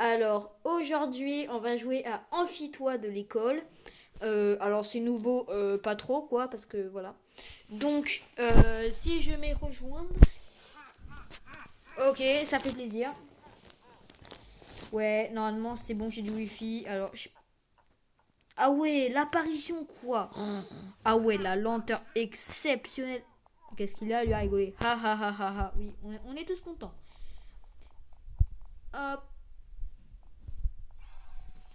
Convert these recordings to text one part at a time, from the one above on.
Alors aujourd'hui, on va jouer à Amphi-toi de l'école. Alors c'est nouveau, pas trop quoi, parce que voilà. Donc si je mets rejoindre, ok, ça fait plaisir. Ouais, normalement c'est bon, j'ai du wifi. Ah ouais, l'apparition quoi. Ah ouais, la lenteur exceptionnelle. Qu'est-ce qu'il a lui a rigolé. Ha ha ha ha ha. Oui, on est tous contents. Hop,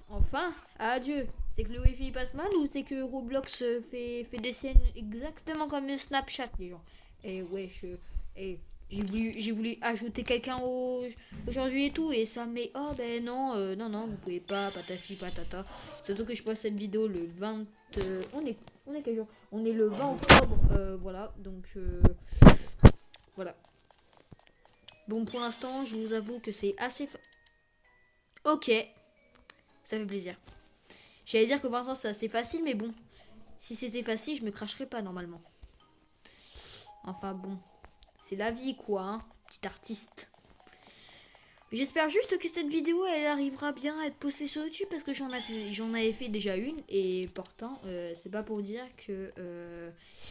enfin, adieu. C'est que le wifi passe mal ou c'est que Roblox fait des scènes exactement comme Snapchat, les gens. Et ouais, et j'ai voulu ajouter quelqu'un aujourd'hui et tout, et ça met. Oh ben non, non, non, vous pouvez pas, patati patata. Surtout que je poste cette vidéo le 20. On est quel jour? On est le 20 octobre, voilà, donc voilà. Bon, pour l'instant, je vous avoue que c'est assez. Ok, ça fait plaisir. J'allais dire que pour l'instant c'est assez facile, mais bon, si c'était facile, je me cracherais pas normalement. Enfin bon, c'est la vie quoi, hein, petit artiste. J'espère juste que cette vidéo elle arrivera bien à être postée sur YouTube parce que j'en avais fait déjà une et pourtant c'est pas pour dire que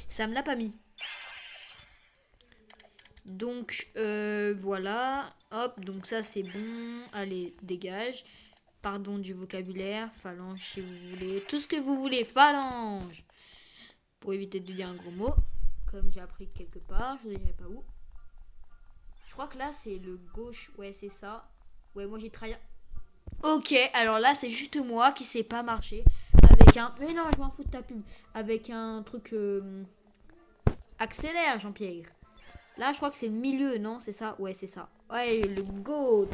ça me l'a pas mis. Donc voilà, hop, donc ça c'est bon, allez dégage. Pardon du vocabulaire, phalange si vous voulez, tout ce que vous voulez, phalange. Pour éviter de dire un gros mot, comme j'ai appris quelque part, je ne dirai pas où. Je crois que là c'est le gauche, ouais c'est ça. Ouais moi j'ai travaillé. Ok, alors là c'est juste moi qui sais pas marcher avec un. Mais non, je m'en fous de ta pub. Avec un truc accélère, Jean-Pierre. Là je crois que c'est le milieu, non? C'est ça? Ouais c'est ça. Ouais le goat.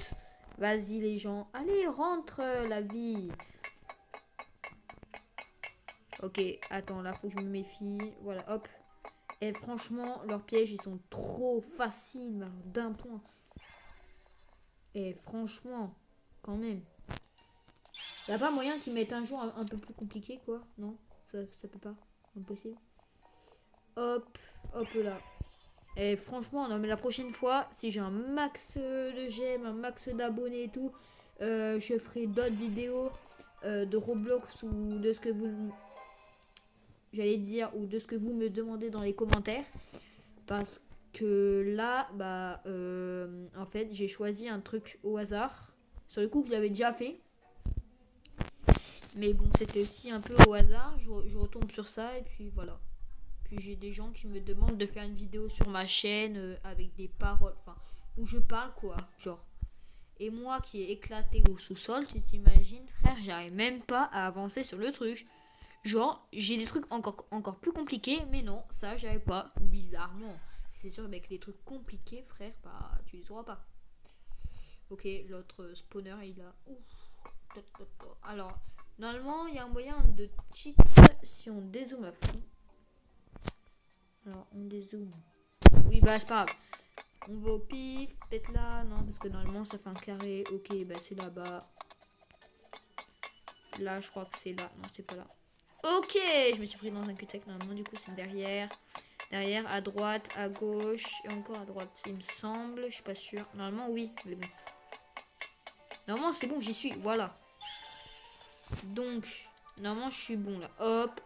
Vas-y les gens, allez rentre la vie. Ok, attends là faut que je me méfie. Voilà hop. Et franchement leurs pièges ils sont trop faciles d'un point. Et franchement, quand même. Y'a pas moyen qu'ils mettent un jour un peu plus compliqué, quoi? Non, ça peut pas. Impossible. Hop, hop là. Et franchement, non, mais la prochaine fois, si j'ai un max de j'aime, un max d'abonnés et tout, je ferai d'autres vidéos de Roblox ou de ce que vous. J'allais dire, ou de ce que vous me demandez dans les commentaires. Parce que là, bah, en fait, j'ai choisi un truc au hasard. Sur le coup, que je l'avais déjà fait. Mais bon, c'était aussi un peu au hasard. Je retombe sur ça et puis voilà. Puis j'ai des gens qui me demandent de faire une vidéo sur ma chaîne avec des paroles, enfin, où je parle quoi, genre. Et moi qui ai éclaté au sous-sol, tu t'imagines, frère, j'arrive même pas à avancer sur le truc. Genre, j'ai des trucs encore plus compliqués, mais non, ça j'avais pas, bizarrement. C'est sûr, avec les trucs compliqués, frère, bah, tu les auras pas. Ok, l'autre spawner, il a. Ouf. Alors, normalement, il y a un moyen de cheat si on dézoome à fond. Alors, on dézoome. Oui, bah, c'est pas grave. On va au pif, peut-être là. Non, parce que normalement, ça fait un carré. Ok, bah, c'est là-bas. Là, je crois que c'est là. Non, c'est pas là. Ok, je me suis pris dans un cul-de-sac. Normalement, du coup, c'est derrière. Derrière, à droite, à gauche. Et encore à droite, il me semble. Je suis pas sûre. Normalement, oui. Mais bon. Normalement, c'est bon, j'y suis. Voilà. Donc, normalement, je suis bon là. Hop,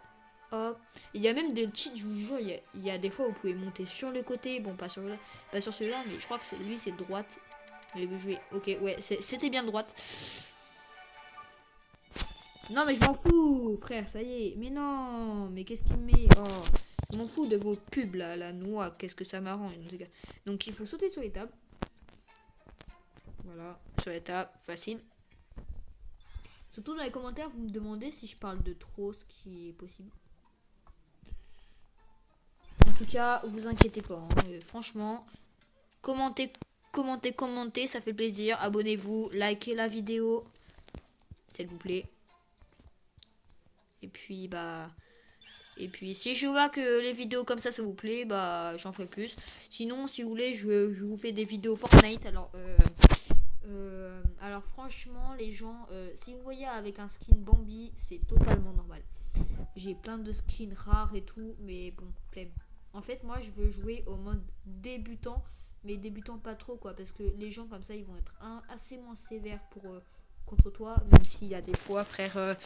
hop. Il y a même des cheats, je vous jure. Il y a des fois où vous pouvez monter sur le côté. Bon, pas sur celui-là, mais je crois que c'est lui, c'est droite. Mais vous jouez. Ok, ouais, c'était bien droite. Non, mais je m'en fous, frère, ça y est. Mais non, mais qu'est-ce qu'il met? Oh, je m'en fous de vos pubs là, la noix. Qu'est-ce que ça m'arrange en tout cas. Donc, il faut sauter sur les tables. Voilà, sur les tables, facile. Surtout dans les commentaires, vous me demandez si je parle de trop, ce qui est possible. En tout cas, vous inquiétez pas. Hein. Franchement, commentez, commentez, ça fait plaisir. Abonnez-vous, likez la vidéo, s'il vous plaît. Et puis, bah. Et puis, si je vois que les vidéos comme ça vous plaît, bah, j'en ferai plus. Sinon, si vous voulez, je vous fais des vidéos Fortnite. Alors franchement, les gens, si vous voyez avec un skin Bambi, c'est totalement normal. J'ai plein de skins rares et tout, mais bon, flemme. En fait, moi, je veux jouer au mode débutant, mais débutant pas trop, quoi, parce que les gens comme ça, ils vont être assez moins sévères contre toi, même s'il y a des fois, frère,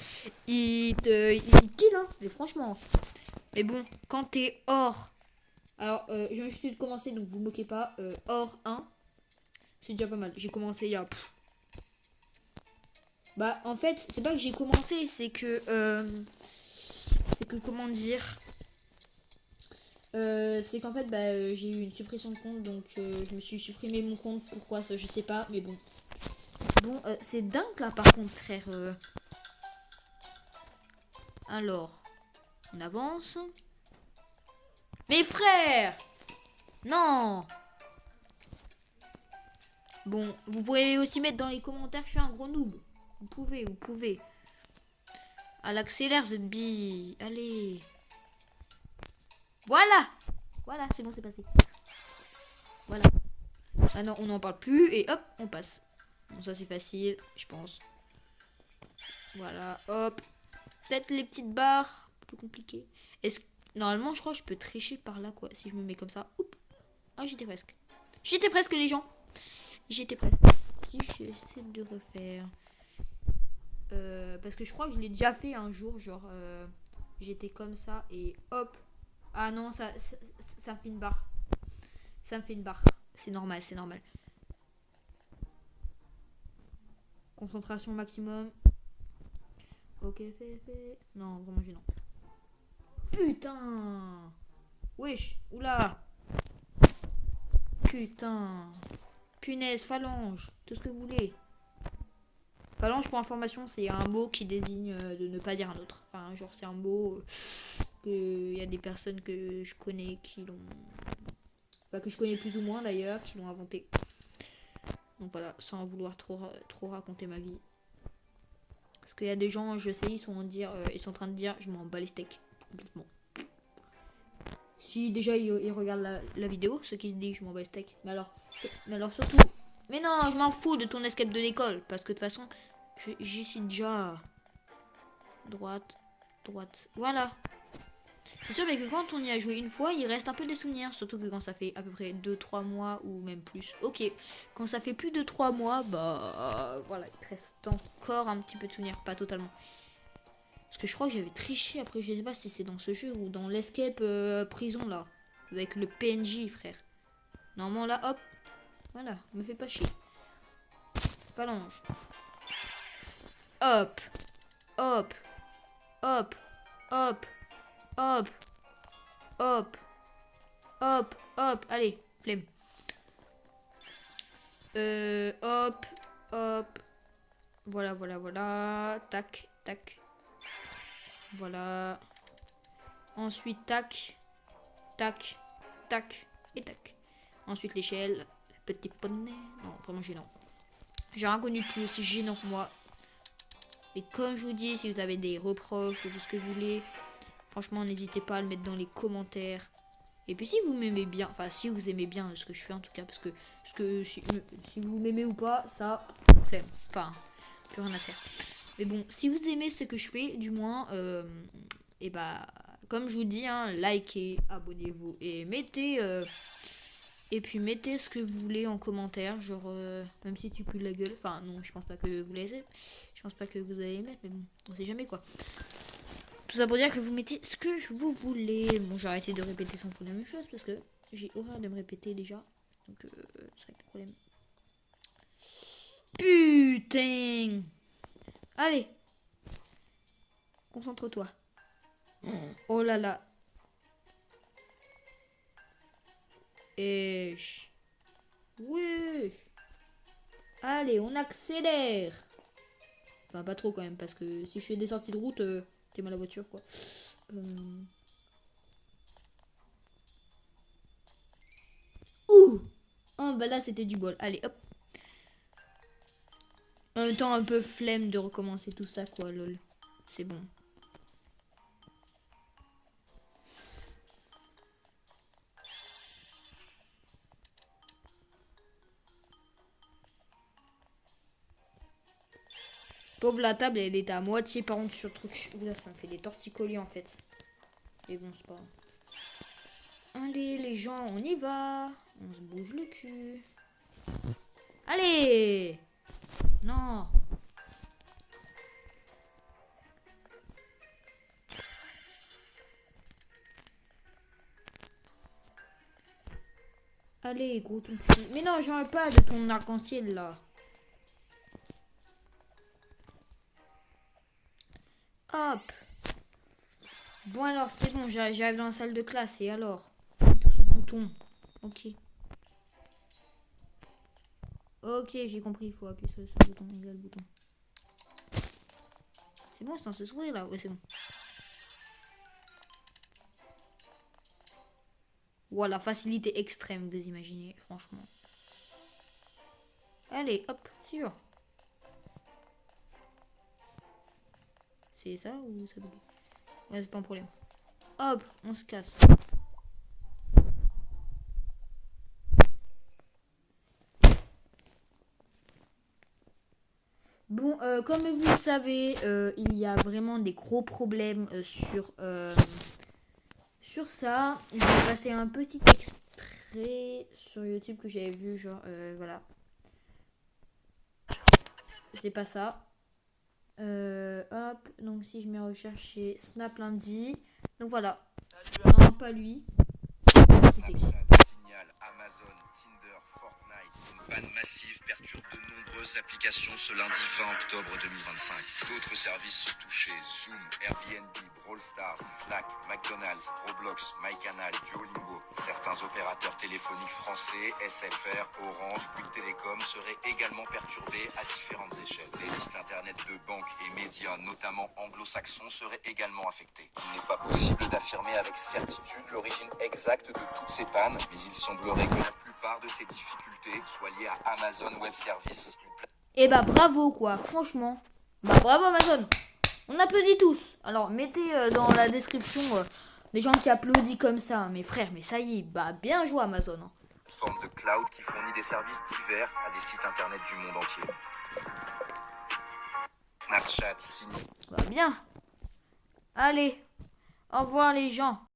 il kill, hein, mais franchement. Mais bon, quand t'es hors, alors, je viens juste de commencer, donc vous moquez pas, hors 1, c'est déjà pas mal. J'ai commencé il y a... Bah, en fait, c'est pas que j'ai commencé, c'est que, comment dire... c'est qu'en fait j'ai eu une suppression de compte, donc je me suis supprimé mon compte. Pourquoi ça je sais pas, mais bon. Bon, c'est dingue là par contre, frère. Alors, on avance. Mais frère, non. Bon, vous pouvez aussi mettre dans les commentaires que je suis un gros noob. Vous pouvez. À l'accélère, Zbi. Allez. Voilà, c'est bon, c'est passé. Voilà. Ah non, on n'en parle plus et hop, on passe. Bon, ça c'est facile, je pense. Voilà, hop. Peut-être les petites barres, plus compliqué. Est-ce que normalement, je crois que je peux tricher par là, quoi. Si je me mets comme ça. Oups. Ah, j'étais presque. J'étais presque, les gens. J'étais presque. Si j'essaie de refaire. Parce que je crois que je l'ai déjà fait un jour. Genre, j'étais comme ça et hop. Ah non, ça me fait une barre. Ça me fait une barre. C'est normal, c'est normal. Concentration maximum. Ok, fait. Non, vraiment gênant. Putain. Wesh, oula. Putain. Punaise, phalange. Tout ce que vous voulez. Phalange, pour information, c'est un mot qui désigne de ne pas dire un autre. Enfin, genre, c'est un mot que il y a des personnes que je connais qui l'ont... Enfin, que je connais plus ou moins d'ailleurs, qui l'ont inventé. Donc voilà, sans vouloir trop raconter ma vie. Parce qu'il y a des gens, je sais, ils sont en train de dire, je m'en bats les steaks. Complètement. Si déjà ils regardent la vidéo, ceux qui se disent je m'en bats les steaks. Mais alors surtout, mais non, je m'en fous de ton escape de l'école. Parce que de toute façon, j'y suis déjà. Droite. Voilà. C'est sûr, mais que quand on y a joué une fois, il reste un peu des souvenirs. Surtout que quand ça fait à peu près 2-3 mois ou même plus. Ok, quand ça fait plus de 3 mois, bah voilà, il te reste encore un petit peu de souvenirs. Pas totalement. Parce que je crois que j'avais triché. Après, je sais pas si c'est dans ce jeu ou dans l'escape prison là. Avec le PNJ, frère. Normalement, là, hop. Voilà, me fais pas chier. Phalange. Hop. Hop. Hop. Hop. Hop. Hop. Hop. Hop. Allez, flemme. Hop. Hop. Voilà. Tac. Voilà. Ensuite, tac. Et tac. Ensuite, l'échelle. Petit poney. Non, vraiment gênant. J'ai rien connu de plus aussi gênant que moi. Et comme je vous dis, si vous avez des reproches ou tout ce que vous voulez, franchement, n'hésitez pas à le mettre dans les commentaires. Et puis si vous m'aimez bien, enfin si vous aimez bien ce que je fais en tout cas, parce que si vous m'aimez ou pas, ça, flemme. Enfin, plus rien à faire. Mais bon, si vous aimez ce que je fais, du moins, et bah, comme je vous dis, hein, likez, abonnez-vous et mettez... et puis mettez ce que vous voulez en commentaire, genre même si tu pues de la gueule. Enfin non, je pense pas que vous laissez. Je pense pas que vous allez les mettre, mais bon, on sait jamais quoi. Tout ça pour dire que vous mettez ce que vous voulez. Bon, j'ai arrêté de répéter sans fou la même chose parce que j'ai horreur de me répéter déjà. Donc c'est le problème. Putain. Allez. Concentre-toi. Oh là là. Wesh. Allez, on accélère. Enfin, pas trop quand même, parce que si je fais des sorties de route, t'es mal la voiture, quoi. Ouh. Oh, bah là, c'était du bol. Allez, hop. En même temps, un peu flemme de recommencer tout ça, quoi, lol. C'est bon. Pauvre la table, elle était à moitié par contre sur le truc. Oula, ça me fait des torticolis en fait. Mais bon, c'est pas grave. Allez, les gens, on y va. On se bouge le cul. Allez. Non. Allez, gros ton cul. Mais non, j'en ai pas de ton arc-en-ciel là. Hop. Bon alors, c'est bon, j'arrive dans la salle de classe. Et alors? Tout ce bouton. Ok. Ok, j'ai compris. Il faut appuyer sur ce bouton. Il y a le bouton. C'est bon, c'est censé s'ouvrir là. Ouais, c'est bon. Voilà, facilité extrême, vous imaginez, franchement. Allez, hop, sûr. C'est ça ou ça bug? Ouais, c'est pas un problème. Hop, on se casse. Bon, comme vous le savez, il y a vraiment des gros problèmes sur ça. Je vais passer un petit extrait sur YouTube que j'avais vu, genre, voilà. C'est pas ça. Hop, donc si je mets recherche chez Snap lundi. Donc voilà. Non, pas lui. Snapchat, Signal, Amazon, Tinder, Fortnite. Une panne massive perturbe de nombreuses applications ce lundi 20 octobre 2025. D'autres services sont touchés. Zoom, Airbnb, Brawl Stars, Slack, McDonald's, Roblox, MyCanal, Duolingo. Certains opérateurs téléphoniques français, SFR, Orange, Bouygues Télécom seraient également perturbés à différentes échelles. Les sites internet de banques et médias, notamment anglo-saxons, seraient également affectés. Il n'est pas possible d'affirmer avec certitude l'origine exacte de toutes ces pannes, mais il semblerait que la plupart de ces difficultés soient liées à Amazon Web Services. Et bah bravo quoi, franchement. Bah bravo Amazon. On applaudit tous. Alors mettez dans la description des gens qui applaudissent comme ça. Mes frères, mais ça y est, bah bien joué Amazon. Hein. Forme de cloud qui fournit des services divers à des sites internet du monde entier. Snapchat, Signal. Bah bien. Allez, au revoir les gens.